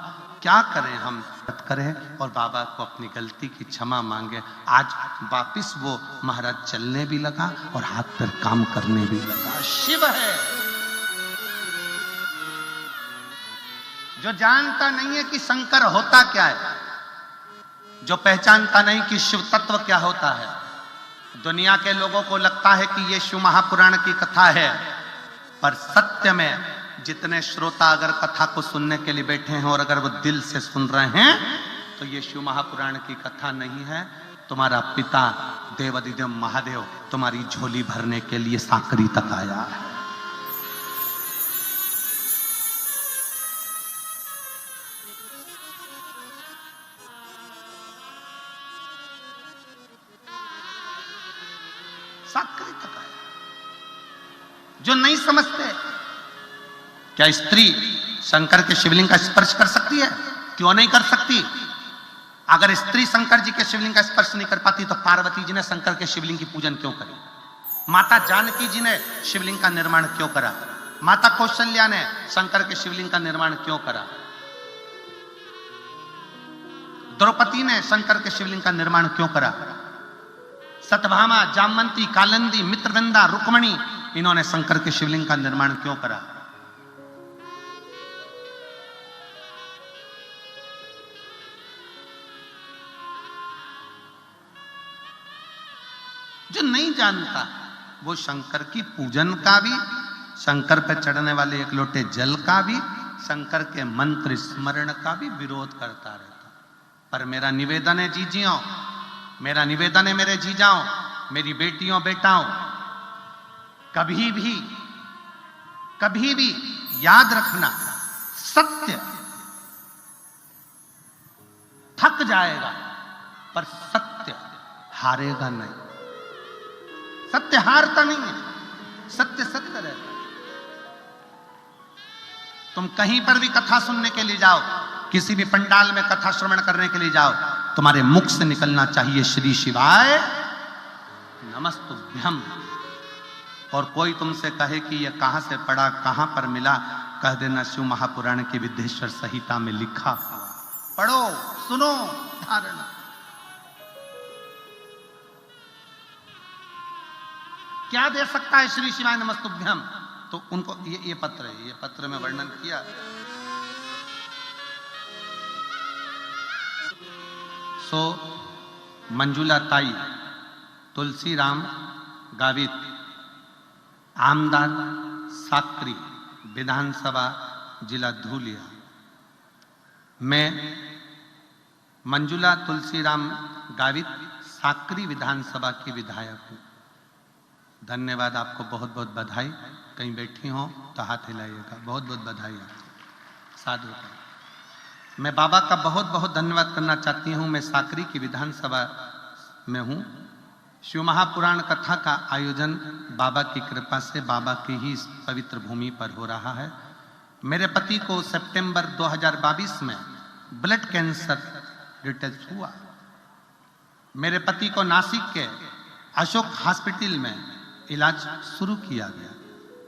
क्या करें? हम करें और बाबा को अपनी गलती की क्षमा मांगे। आज वापिस वो महाराज चलने भी लगा और हाथ पर काम करने भी लगा। शिव है जो जानता नहीं है कि शंकर होता क्या है, जो पहचानता नहीं कि शिव तत्व क्या होता है। दुनिया के लोगों को लगता है कि ये शिव महापुराण की कथा है, पर सत्य में जितने श्रोता अगर कथा को सुनने के लिए बैठे हैं और अगर वो दिल से सुन रहे हैं तो ये शिव महापुराण की कथा नहीं है। तुम्हारा पिता देवाधिदेव महादेव तुम्हारी झोली भरने के लिए साकरी तक आया है। साकरी तक आया। जो नहीं समझते, क्या स्त्री शंकर के शिवलिंग का स्पर्श कर सकती है? क्यों नहीं कर सकती? अगर स्त्री शंकर जी के शिवलिंग का स्पर्श नहीं कर पाती तो पार्वती जी ने शंकर के शिवलिंग की पूजन क्यों करी? माता जानकी जी ने शिवलिंग का निर्माण क्यों करा? माता कौशल्या ने शंकर के शिवलिंग का निर्माण क्यों करा? द्रौपदी ने शंकर के शिवलिंग का निर्माण क्यों करा? सत्यभामा, जामवंती, कालिंदी, मित्रविंदा, रुक्मणी, इन्होंने शंकर के शिवलिंग का निर्माण क्यों करा? जो नहीं जानता वो शंकर की पूजन का भी, शंकर पर चढ़ने वाले एक लोटे जल का भी, शंकर के मंत्र स्मरण का भी विरोध करता रहता। पर मेरा निवेदन है जीजियों, मेरा निवेदन है मेरे जीजाओं, मेरी बेटियों बेटाओं, कभी भी याद रखना, सत्य थक जाएगा पर सत्य हारेगा नहीं। सत्य हारता नहीं है, सत्य सत्य रहता। तुम कहीं पर भी कथा सुनने के लिए जाओ, किसी भी पंडाल में कथा श्रवण करने के लिए जाओ, तुम्हारे मुख से निकलना चाहिए श्री शिवाय नमस्तुभ्यम। और कोई तुमसे कहे कि यह कहां से पढ़ा, कहां पर मिला, कह देना शिव महापुराण की विद्येश्वर संहिता में लिखा हुआ। पढ़ो, सुनो, धारणा। क्या दे सकता है श्री शिवाय नमस्तुभ्यम? तो उनको ये पत्र है, ये पत्र में वर्णन किया। सो मंजुला ताई, तुलसीराम गावित, आमदार साकरी, विधानसभा जिला धूलिया। मैं मंजुला तुलसीराम गावित, साकरी विधानसभा की विधायक हूँ। धन्यवाद, आपको बहुत बहुत बधाई। कहीं बैठी हो तो हाथ हिलाइएगा। बहुत बहुत बधाई आपको। साधु का मैं बाबा का बहुत बहुत धन्यवाद करना चाहती हूँ। मैं साकरी की विधानसभा में हूँ। शिव महापुराण कथा का आयोजन बाबा की कृपा से, बाबा की ही इस पवित्र भूमि पर हो रहा है। मेरे पति को सितंबर 2022 में ब्लड कैंसर डिटेक्ट हुआ। मेरे पति को नासिक के अशोक हॉस्पिटल में इलाज शुरू किया गया।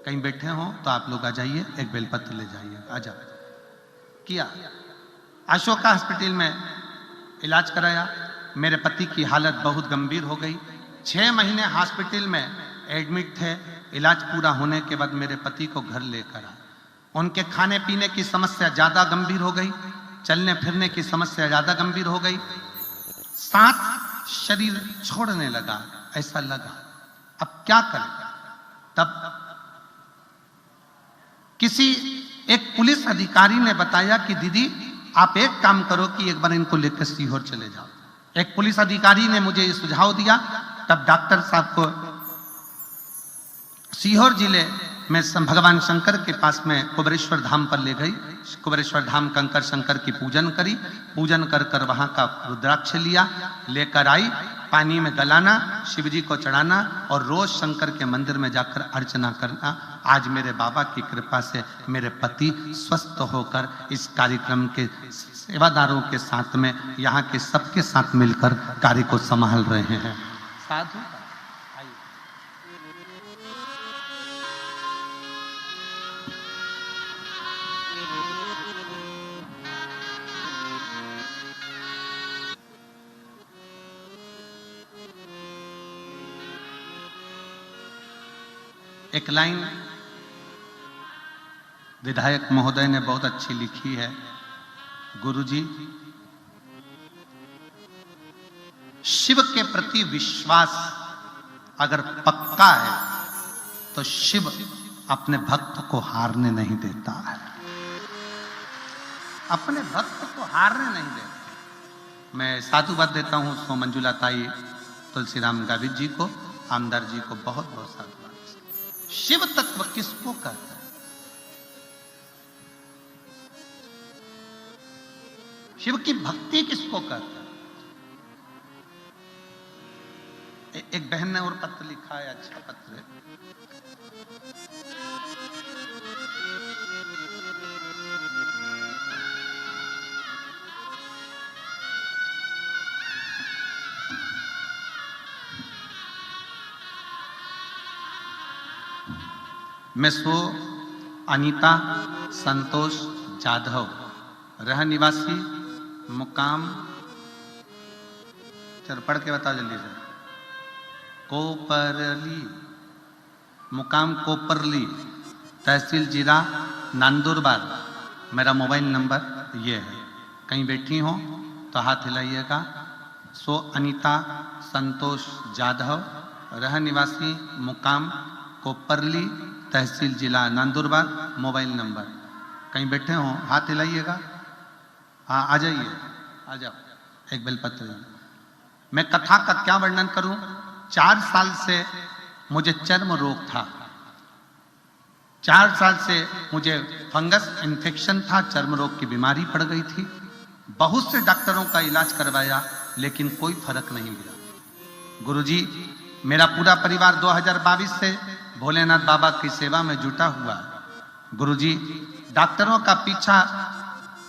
कहीं बैठे हो तो आप लोग आ जाइए, एक बेलपत्र ले जाइए। आ जाओ। किया अशोक हॉस्पिटल में इलाज कराया। मेरे पति की हालत बहुत गंभीर हो गई। 6 महीने हॉस्पिटल में एडमिट थे। इलाज पूरा होने के बाद मेरे पति को घर लेकर आए। उनके खाने पीने की समस्या ज्यादा गंभीर हो गई, चलने फिरने की समस्या ज्यादा गंभीर हो गई। सांस शरीर छोड़ने लगा, ऐसा लगा अब क्या करें। तब किसी एक पुलिस अधिकारी ने बताया कि दीदी आप एक काम करो कि एक बार इनको लेकर सीहोर चले जाओ। एक पुलिस अधिकारी ने मुझे ये सुझाव दिया। तब डॉक्टर साहब को सीहोर जिले में भगवान शंकर के पास में कुबेरेश्वर धाम पर ले गई। कुबेरेश्वर धाम कंकर शंकर की पूजन करी। पूजन कर कर वहां का रुद्राक्ष लिया, लेकर आई। पानी में गलाना, शिवजी को चढ़ाना और रोज शंकर के मंदिर में जाकर अर्चना करना। आज मेरे बाबा की कृपा से मेरे पति स्वस्थ होकर इस कार्यक्रम के सेवादारों के साथ में, यहाँ के सबके साथ मिलकर कार्य को संभाल रहे हैं। साधु एक लाइन विधायक महोदय ने बहुत अच्छी लिखी है। गुरुजी, शिव के प्रति विश्वास अगर पक्का है तो शिव अपने भक्त को हारने नहीं देता है। अपने भक्त को हारने नहीं देता। मैं साधुवाद देता हूं सो मंजुला ताई, तुलसीराम गावित जी को, आमदार जी को बहुत बहुत साधुवाद। शिव तत्व किसको कहता है? शिव की भक्ति किसको कहता है? एक बहन ने और पत्र लिखा है, अच्छा पत्र है। मैं सो अनीता संतोष जाधव, रह निवासी, मुकाम, चल पढ़ के बताओ जल्दी से। कोपरली, मुकाम कोपरली, तहसील जिला नंदुरबार। मेरा मोबाइल नंबर ये है। कहीं बैठी हो तो हाथ हिलाइएगा। सो अनीता संतोष जाधव, रह निवासी, मुकाम कोपरली, तहसील जिला नंदुरबार, मोबाइल नंबर। कहीं बैठे हो हाथ हिलाइएगा। हाँ आ जाइए, आ जाओ। एक बेलपत्र। मैं कथा का क्या वर्णन करूं। 4 साल से मुझे चर्म रोग था। 4 साल से मुझे फंगस इन्फेक्शन था, चर्म रोग की बीमारी पड़ गई थी। बहुत से डॉक्टरों का इलाज करवाया लेकिन कोई फर्क नहीं मिला। गुरुजी, मेरा पूरा परिवार 2022 से भोलेनाथ बाबा की सेवा में जुटा हुआ। गुरुजी, डॉक्टरों का पीछा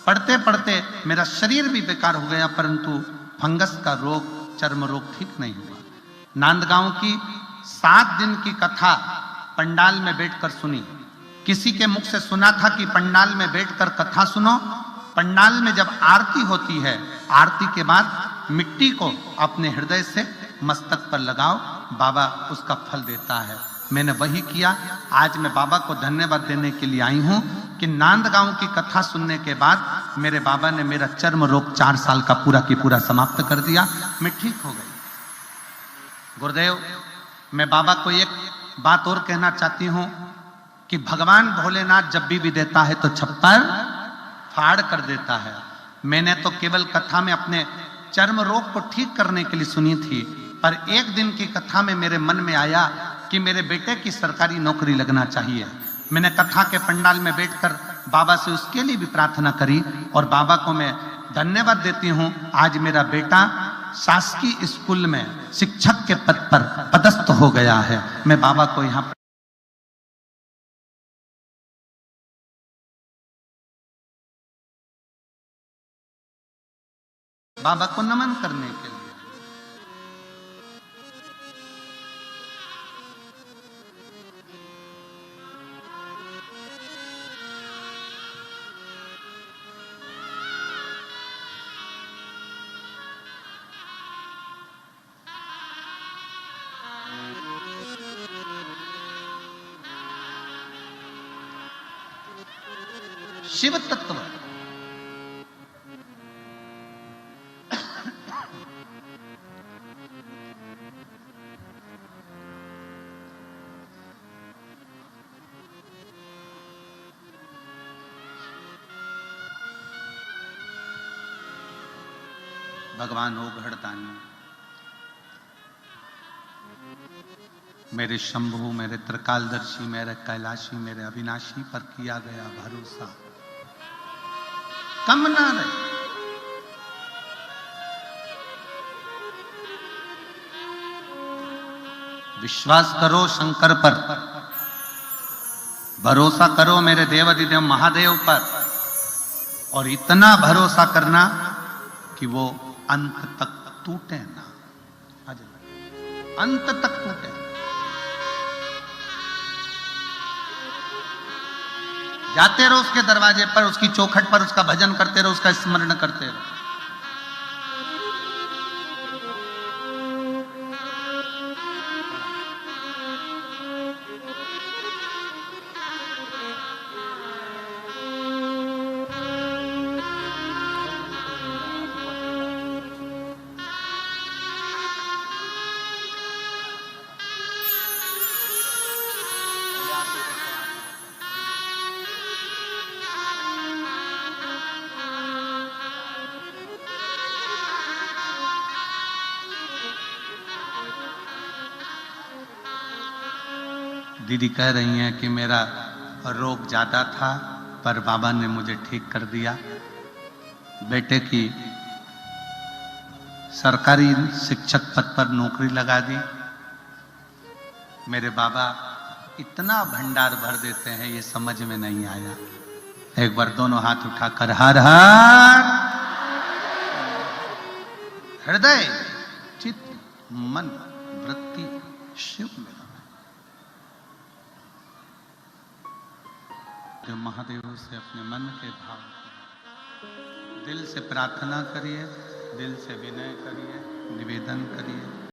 पढ़ते पढ़ते मेरा शरीर भी बेकार हो गया, परंतु फंगस का रोग, चर्म रोग ठीक नहीं हुआ। नांदगांव की 7 दिन की कथा पंडाल में बैठकर सुनी। किसी के मुख से सुना था कि पंडाल में बैठकर कथा सुनो। पंडाल में जब आरती होती है, आरती के बाद मिट्टी को अपने हृदय से मस्तक पर लगाओ, बाबा उसका फल देता है। मैंने वही किया। आज मैं बाबा को धन्यवाद देने के लिए आई हूं कि नांदगांव की कथा सुनने के बाद मेरे बाबा ने मेरा चर्म रोग 4 साल का पूरा की पूरा समाप्त कर दिया, मैं ठीक हो गई। गुरुदेव, मैं बाबा को एक बात और कहना चाहती हूं कि भगवान भोलेनाथ जब भी देता है तो छप्पर फाड़ कर देता है। मैंने तो केवल कथा में अपने चर्म रोग को ठीक करने के लिए सुनी थी, पर एक दिन की कथा में मेरे मन में आया कि मेरे बेटे की सरकारी नौकरी लगना चाहिए। मैंने कथा के पंडाल में बैठकर बाबा से उसके लिए भी प्रार्थना करी और बाबा को मैं धन्यवाद देती हूं। आज मेरा बेटा शासकीय स्कूल में शिक्षक के पद पर पदस्थ हो गया है। मैं बाबा को यहां बाबा को नमन करने के लिए। शिव तत्व भगवान ओघड़दानी, मेरे शंभु, मेरे त्रिकालदर्शी, मेरे कैलाशी, मेरे अविनाशी पर किया गया भरोसा कम ना रहे। विश्वास करो शंकर पर, भरोसा करो मेरे देवाधिदेव महादेव पर, और इतना भरोसा करना कि वो अंत तक टूटे ना, अंत तक टूटे। जाते रहो उसके दरवाजे पर, उसकी चौखट पर, उसका भजन करते रहो, उसका स्मरण करते रहो। दीदी कह रही हैं कि मेरा रोग ज्यादा था पर बाबा ने मुझे ठीक कर दिया। बेटे की सरकारी शिक्षक पद पर नौकरी लगा दी। मेरे बाबा इतना भंडार भर देते हैं ये समझ में नहीं आया। एक बार दोनों हाथ उठाकर हर हर हृदय चित्त मन वृत्ति शिव में महादेव से अपने मन के भाव दिल से प्रार्थना करिए, दिल से विनय करिए, निवेदन करिए।